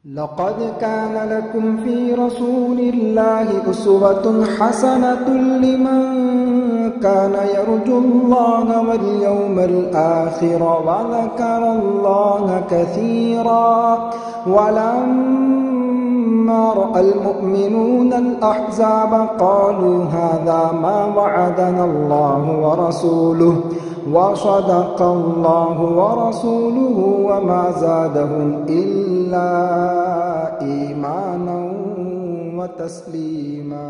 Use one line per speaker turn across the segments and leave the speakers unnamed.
لقد كان لكم في رسول الله أسوة حسنة لمن كان يرجو الله واليوم الآخر وذكر الله كثيرا ولما رأى المؤمنون الأحزاب قالوا هذا ما وعدنا الله ورسوله وصدق الله ورسوله وما زادهم إلا إيمانا وتسلیما۔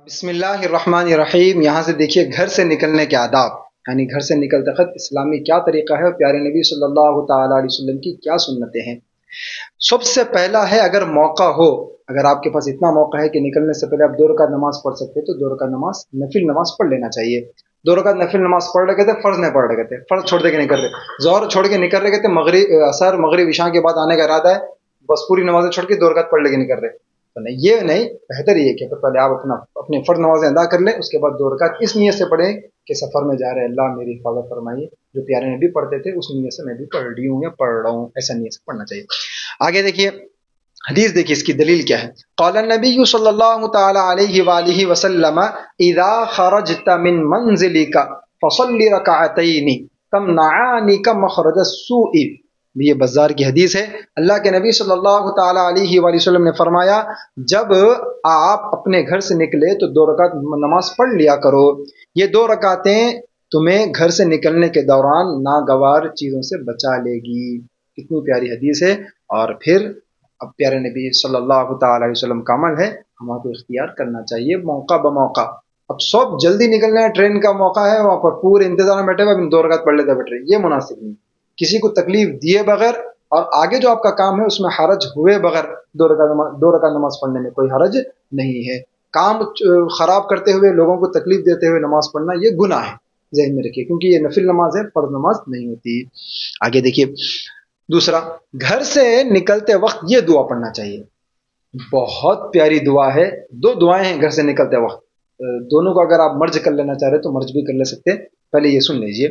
بسم اللہ الرحمن الرحیم۔ یہاں سے دیکھیے گھر سے نکلنے کے آداب، یعنی گھر سے نکلتے وقت اسلامی کیا طریقہ ہے اور پیارے نبی صلی اللہ تعالی علیہ وسلم کی کیا سنتیں ہیں۔ سب سے پہلا ہے، اگر موقع ہو، اگر آپ کے پاس اتنا موقع ہے کہ نکلنے سے پہلے آپ 2 رکعت نماز پڑھ سکتے تو 2 رکعت نماز نفل نماز پڑھ لینا چاہیے۔ 2 رکعت نفل نماز پڑھ رہے تھے، فرض نہیں پڑھ رہے تھے، فرض چھوڑ دے کے نکل رہے، ظہر چھوڑ کے نکل رہے تھے، عصر مغرب عشاء کے بعد آنے کا ارادہ ہے، بس پوری نمازیں چھوڑ کے 2 رکعت پڑھ لے کے نکل رہے تو نہیں، یہ نہیں، بہتر یہ کہ پہلے آپ اپنے فرض نمازیں ادا کر لیں، اس کے بعد 2 رکعت اس نیت سے پڑھیں کہ سفر میں جا رہے اللہ میری حفاظت فرمائیے، جو پیارے نبی پڑھتے تھے اس نیت سے میں بھی پڑھ رہی ہوں یا پڑھ رہا ہوں، ایسا نیت سے پڑھنا چاہیے۔ آگے دیکھیے حدیث، دیکھیے اس کی دلیل کیا ہے۔ قال النبی صلی اللہ تعالی علیہ وآلہ وسلم اذا خرجت من منزلک فصلی رکعتین تمنعانک مخرج السوء۔ یہ بزار کی حدیث ہے۔ اللہ کے نبی صلی اللہ تعالی علیہ وآلہ وسلم نے فرمایا جب آپ اپنے گھر سے نکلے تو 2 رکعت نماز پڑھ لیا کرو، یہ 2 رکعتیں تمہیں گھر سے نکلنے کے دوران ناگوار چیزوں سے بچا لے گی۔ کتنی پیاری حدیث ہے۔ اور پھر اب پیارے نبی صلی اللہ تعالی علیہ وسلم کا عمل ہے، ہمارا کو اختیار کرنا چاہیے موقع بموقع۔ اب سب جلدی نکلنا ہے، ٹرین کا موقع ہے، وہاں پر پورے انتظار میں بیٹھے ہوئے 2 رکعت پڑھ لیتے بیٹھ رہے، یہ مناسب نہیں۔ کسی کو تکلیف دیے بغیر اور آگے جو آپ کا کام ہے اس میں حرج ہوئے بغیر 2 رکعت نماز پڑھنے میں کوئی حرج نہیں ہے۔ کام خراب کرتے ہوئے، لوگوں کو تکلیف دیتے ہوئے نماز پڑھنا یہ گناہ ہے، ذہن میں رکھیے، کیونکہ یہ نفل نماز ہے، فرض نماز نہیں ہوتی۔ آگے دیکھیے دوسرا، گھر سے نکلتے وقت یہ دعا پڑھنا چاہیے، بہت پیاری دعا ہے۔ 2 دعائیں ہیں گھر سے نکلتے وقت، دونوں کو اگر آپ مرج کر لینا چاہ رہے تو مرج بھی کر لے سکتے۔ پہلے یہ سن لیجئے،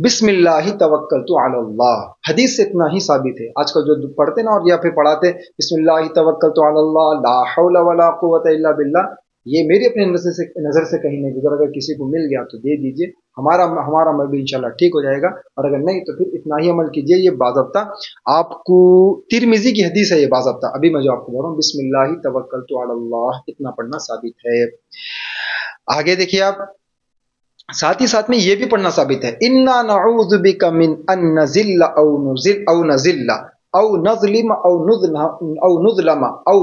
بسم اللہ توکلت علی اللہ، حدیث سے اتنا ہی ثابت ہے۔ آج کل جو پڑھتے نا اور یا پھر پڑھاتے بسم اللہ توکلت علی اللہ لا حول ولا قوت الا باللہ، یہ میری اپنے نظر سے کہیں نہیں گزرا، اگر کسی کو مل گیا تو دے دیجئے، ہمارا عمل بھی انشاءاللہ ٹھیک ہو جائے گا، اور اگر نہیں تو پھر اتنا ہی عمل کیجئے۔ یہ باضابطہ آپ کو ترمذی کی حدیث ہے، یہ باضابطہ ابھی میں جو آپ کو بول رہا ہوں بسم اللہ توکلت علی اللہ اتنا پڑھنا ثابت ہے۔ آگے دیکھیے آپ، ساتھ ہی ساتھ میں یہ بھی پڑھنا ثابت ہے، انا نعوذ بک من ان نذل او نظلم او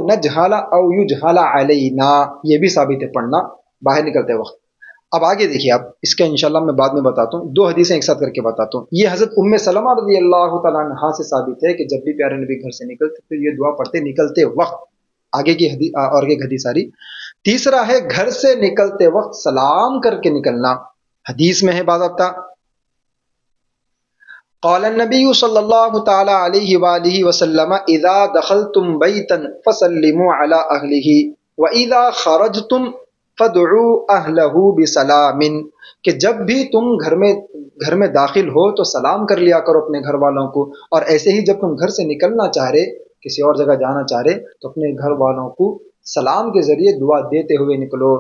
نجہل او یجہل علینا، یہ بھی ثابت ہے پڑھنا باہر نکلتے وقت۔ اب آگے دیکھیے آپ، اس کا انشاءاللہ میں بعد میں بتاتا ہوں، 2 حدیثیں ایک ساتھ کر کے بتاتا ہوں۔ یہ حضرت ام سلمہ رضی اللہ تعالیٰ عنہا سے ثابت ہے کہ جب بھی پیارے نبی گھر سے نکلتے تو یہ دعا پڑھتے نکلتے وقت۔ آگے کی حدیث اور ایک حدیث آ رہی۔ تیسرا ہے گھر سے نکلتے وقت سلام کر کے نکلنا، حدیث میں ہے باضابطہ، قال النبی صلی اللہ تعالی علیہ وآلہ وسلم اذا دخلتم بیتا فسلموا علی اہلہ واذا خرجتم فدعوا اہلہ بسلام، کہ جب بھی تم گھر میں داخل ہو تو سلام کر لیا کرو اپنے گھر والوں کو، اور ایسے ہی جب تم گھر سے نکلنا چاہ رہے، کسی اور جگہ جانا چاہ رہے تو اپنے گھر والوں کو سلام کے ذریعے دعا دیتے ہوئے نکلو۔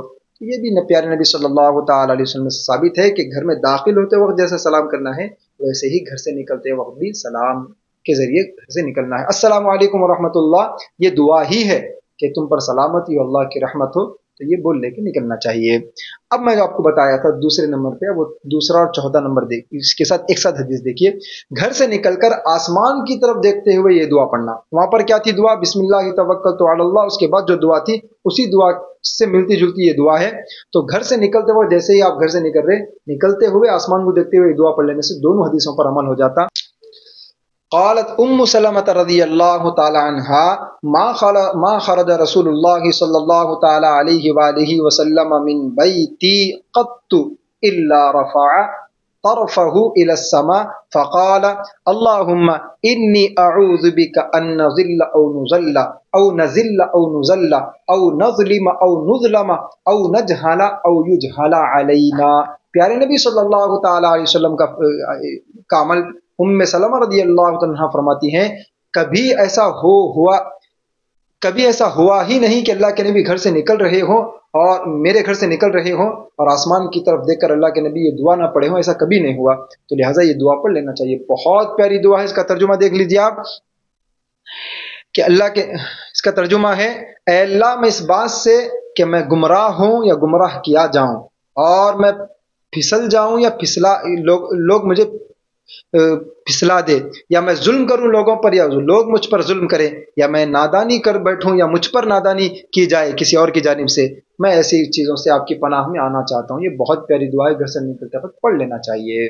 یہ بھی پیارے نبی صلی اللہ تعالی علیہ وسلم سے ثابت ہے کہ گھر میں داخل ہوتے وقت جیسے سلام کرنا ہے ویسے ہی گھر سے نکلتے وقت بھی سلام کے ذریعے گھر سے نکلنا ہے۔ السلام علیکم ورحمۃ اللہ، یہ دعا ہی ہے کہ تم پر سلامتی ہو، اللہ کی رحمت ہو، تو یہ بول لے کے نکلنا چاہیے۔ اب میں جو آپ کو بتایا تھا دوسرے نمبر پہ، وہ دوسرا اور 14 نمبر دیکھ، اس کے ساتھ ایک ساتھ حدیث دیکھیے، گھر سے نکل کر آسمان کی طرف دیکھتے ہوئے یہ دعا پڑھنا۔ وہاں پر کیا تھی دعا؟ بسم اللہ توکلت علی اللہ، اس کے بعد جو دعا تھی اسی دعا سے ملتی جلتی یہ دعا ہے۔ تو گھر سے نکلتے ہوئے جیسے ہی آپ گھر سے نکلتے ہوئے آسمان کو دیکھتے ہوئے یہ دعا پڑھ لینے سے دونوں حدیثوں پر عمل ہو جاتا۔ قالت ام سلمۃ رضی اللہ تعالی عنہا ما خرج رسول اللہ صلی اللہ تعالی علیہ وآلہ وسلم من بیتی قط الا رفع طرفه الى السماء فقال اللهم انی اعوذ بک ان نذل او نذل او نذل او نذل او نظلم او نظلم او نجہل او یجہل علینا۔ پیارے نبی صلی اللہ تعالی علیہ وسلم کا عمل ام سلمہ رضی اللہ عنہا فرماتی ہیں کبھی ایسا ہوا ہی نہیں کہ اللہ کے نبی گھر سے نکل رہے ہوں اور میرے گھر سے نکل رہے ہوں اور آسمان کی طرف دیکھ کر اللہ کے نبی یہ دعا نہ پڑھے ہوں، ایسا کبھی نہیں ہوا۔ تو لہٰذا یہ دعا پڑھ لینا چاہیے، بہت پیاری دعا ہے۔ اس کا ترجمہ دیکھ لیجیے آپ کہ اس کا ترجمہ ہے، اے اللہ میں اس بات سے کہ میں گمراہ ہوں یا گمراہ کیا جاؤں، اور میں پھسل جاؤں یا لوگ مجھے پھسلا دے، یا میں ظلم کروں لوگوں پر یا لوگ مجھ پر ظلم کریں، یا میں نادانی کر بیٹھوں یا مجھ پر نادانی کی جائے کسی اور کی جانب سے، میں ایسی چیزوں سے آپ کی پناہ میں آنا چاہتا ہوں۔ یہ بہت پیاری دعا ہے، گھر سے نکلتے وقت پڑھ لینا چاہیے۔